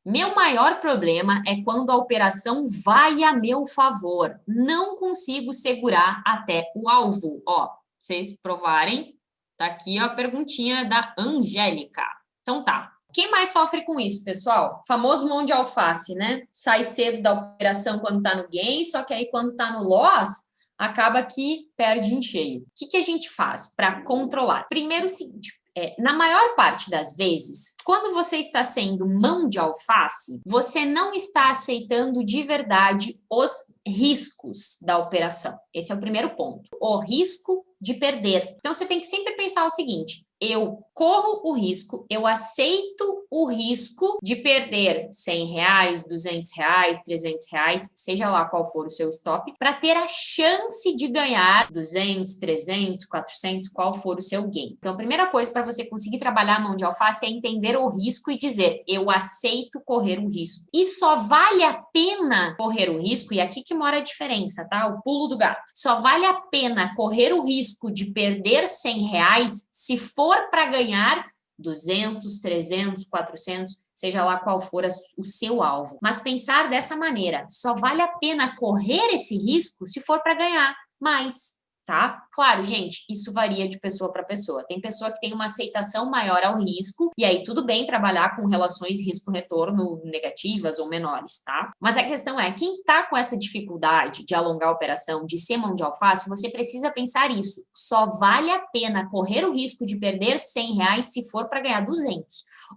Meu maior problema é quando a operação vai a meu favor. Não consigo segurar até o alvo. Ó, vocês provarem. Tá aqui ó, a perguntinha da Angélica. Então tá. Quem mais sofre com isso, pessoal? Famoso mão de alface, né? Sai cedo da operação quando tá no gain, só que aí quando tá no loss, acaba que perde em cheio. O que a gente faz para controlar? Primeiro o seguinte, na maior parte das vezes, quando você está sendo mão de alface, você não está aceitando de verdade os riscos da operação. Esse é o primeiro ponto. O risco de perder. Então, você tem que sempre pensar o seguinte: eu corro o risco, eu aceito o risco de perder R$100, R$200, R$300, seja lá qual for o seu stop, para ter a chance de ganhar 200, 300, 400, qual for o seu gain. Então, a primeira coisa para você conseguir trabalhar a mão de alface é entender o risco e dizer, eu aceito correr o risco. E só vale a pena correr o risco, e aqui que mora a diferença, tá? O pulo do gato. Só vale a pena correr o risco de perder R$100 se for para ganhar 200, 300, 400, seja lá qual for o seu alvo. Mas pensar dessa maneira, só vale a pena correr esse risco se for para ganhar mais. Tá? Claro, gente, isso varia de pessoa para pessoa. Tem pessoa que tem uma aceitação maior ao risco, e aí tudo bem trabalhar com relações risco-retorno negativas ou menores, tá? Mas a questão é, quem tá com essa dificuldade de alongar a operação, de ser mão de alface, você precisa pensar isso. Só vale a pena correr o risco de perder R$100 se for para ganhar 200.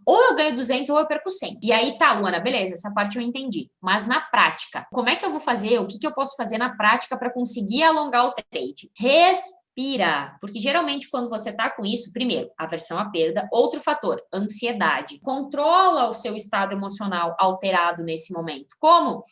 Ou eu ganho 200 ou eu perco 100. E aí tá, Luana, beleza, essa parte eu entendi. Mas na prática, como é que eu vou fazer? O que eu posso fazer na prática para conseguir alongar o trade? Respira, porque geralmente quando você tá com isso, primeiro, aversão à perda, outro fator, ansiedade. Controla o seu estado emocional alterado nesse momento. Como?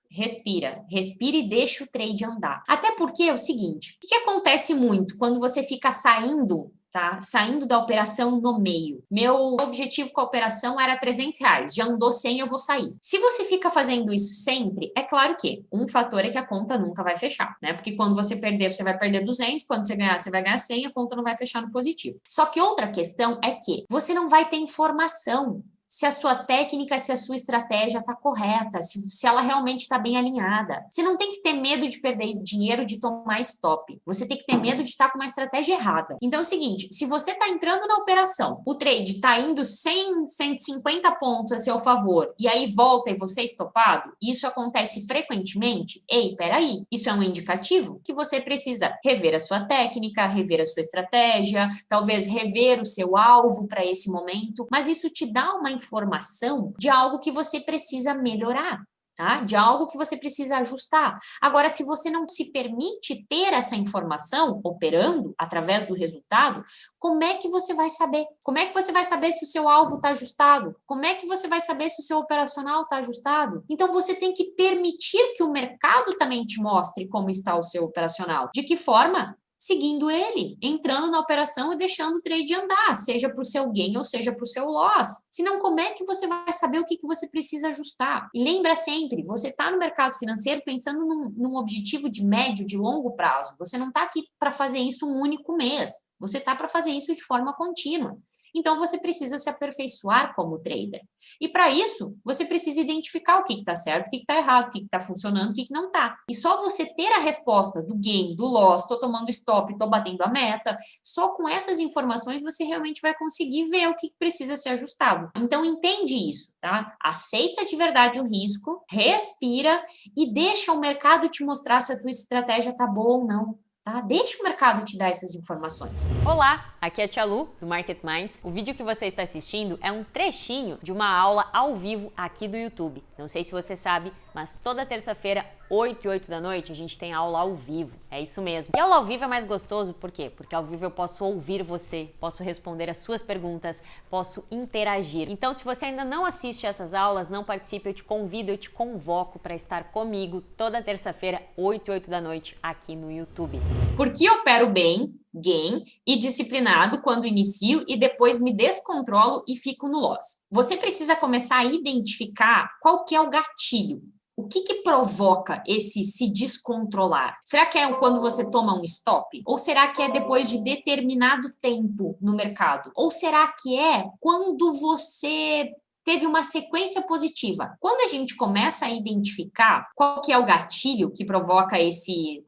Respira e deixa o trade andar. Até porque é o seguinte, o que acontece muito quando você fica saindo, tá? Saindo da operação no meio. Meu objetivo com a operação era R$300, já andou 100, eu vou sair. Se você fica fazendo isso sempre, é claro que um fator é que a conta nunca vai fechar, né? Porque quando você perder, você vai perder 200, quando você ganhar, você vai ganhar 100, a conta não vai fechar no positivo. Só que outra questão é que você não vai ter informação se a sua técnica, se a sua estratégia está correta, se ela realmente está bem alinhada. Você não tem que ter medo de perder dinheiro, de tomar stop. Você tem que ter medo de estar com uma estratégia errada. Então é o seguinte, se você está entrando na operação, o trade está indo 100, 150 pontos a seu favor, e aí volta e você é estopado, e isso acontece frequentemente, ei, peraí, isso é um indicativo que você precisa rever a sua técnica, rever a sua estratégia, talvez rever o seu alvo para esse momento, mas isso te dá uma informação de algo que você precisa melhorar, tá? De algo que você precisa ajustar. Agora, se você não se permite ter essa informação operando através do resultado, como é que você vai saber? Como é que você vai saber se o seu alvo está ajustado? Como é que você vai saber se o seu operacional está ajustado? Então, você tem que permitir que o mercado também te mostre como está o seu operacional. De que forma? Seguindo ele, entrando na operação e deixando o trade andar, seja para o seu gain ou seja para o seu loss. Senão, como é que você vai saber o que você precisa ajustar? E lembra sempre, você está no mercado financeiro pensando num objetivo de médio, de longo prazo. Você não está aqui para fazer isso um único mês. Você está para fazer isso de forma contínua. Então, você precisa se aperfeiçoar como trader. E para isso, você precisa identificar o que está certo, o que está errado, o que está funcionando, o que não está. E só você ter a resposta do gain, do loss, estou tomando stop, estou batendo a meta, só com essas informações você realmente vai conseguir ver o que precisa ser ajustado. Então, entende isso, tá? Aceita de verdade o risco, respira e deixa o mercado te mostrar se a tua estratégia está boa ou não. Tá? Deixa o mercado te dar essas informações. Olá, aqui é a Tia Lu, do Market Minds. O vídeo que você está assistindo é um trechinho de uma aula ao vivo aqui do YouTube. Não sei se você sabe, mas toda terça-feira, 8 e 8 da noite, a gente tem aula ao vivo. É isso mesmo. E aula ao vivo é mais gostoso, por quê? Porque ao vivo eu posso ouvir você, posso responder as suas perguntas, posso interagir. Então, se você ainda não assiste essas aulas, não participa, eu te convido, eu te convoco para estar comigo toda terça-feira, 8 e 8 da noite, aqui no YouTube. Porque eu opero bem, gain e disciplinado quando inicio e depois me descontrolo e fico no loss. Você precisa começar a identificar qual que é o gatilho. O O que provoca esse se descontrolar? Será que é quando você toma um stop? Ou será que é depois de determinado tempo no mercado? Ou será que é quando você teve uma sequência positiva? Quando a gente começa a identificar qual que é o gatilho que provoca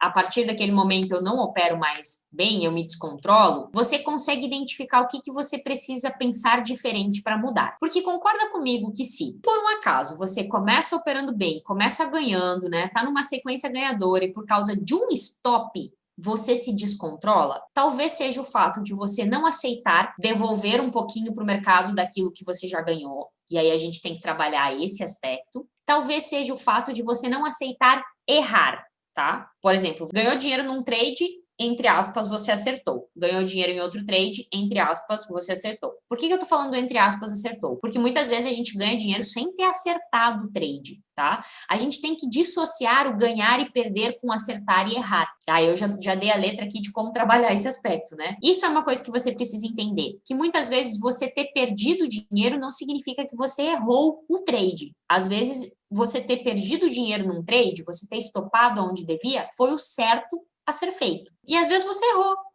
a partir daquele momento eu não opero mais bem, eu me descontrolo, você consegue identificar o que você precisa pensar diferente para mudar. Porque concorda comigo que se, por um acaso, você começa operando bem, começa ganhando, né, tá numa sequência ganhadora e por causa de um stop, você se descontrola, talvez seja o fato de você não aceitar devolver um pouquinho para o mercado daquilo que você já ganhou, e aí a gente tem que trabalhar esse aspecto. Talvez seja o fato de você não aceitar errar, tá? Por exemplo, ganhou dinheiro num trade, entre aspas, você acertou. Ganhou dinheiro em outro trade, entre aspas, você acertou. Por que eu tô falando entre aspas acertou? Porque muitas vezes a gente ganha dinheiro sem ter acertado o trade, tá? A gente tem que dissociar o ganhar e perder com acertar e errar. Aí eu já dei a letra aqui de como trabalhar esse aspecto, né? Isso é uma coisa que você precisa entender, que muitas vezes você ter perdido dinheiro não significa que você errou o trade. Às vezes, você ter perdido dinheiro num trade, você ter estopado onde devia, foi o certo a ser feito. E às vezes você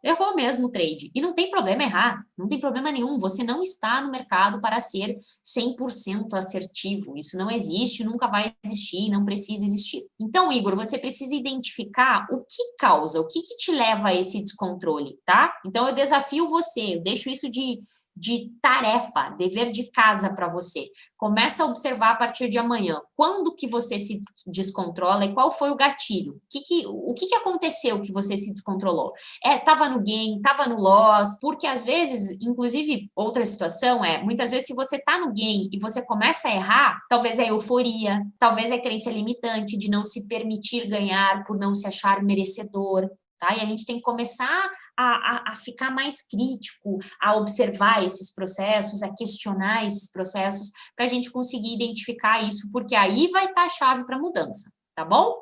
errou mesmo o trade. E não tem problema errar, não tem problema nenhum. Você não está no mercado para ser 100% assertivo. Isso não existe, nunca vai existir, não precisa existir. Então, Igor, você precisa identificar o que causa, o que te leva a esse descontrole, tá? Então, eu desafio você, eu deixo isso de tarefa, dever de casa para você. Começa a observar a partir de amanhã, quando que você se descontrola e qual foi o gatilho? O que aconteceu que você se descontrolou? Tava no gain, tava no loss, porque às vezes, inclusive, outra situação muitas vezes se você tá no gain e você começa a errar, talvez é euforia, talvez é crença limitante de não se permitir ganhar por não se achar merecedor, tá? E a gente tem que começar a ficar mais crítico, a observar esses processos, a questionar esses processos, para a gente conseguir identificar isso, porque aí vai estar a chave para a mudança, tá bom?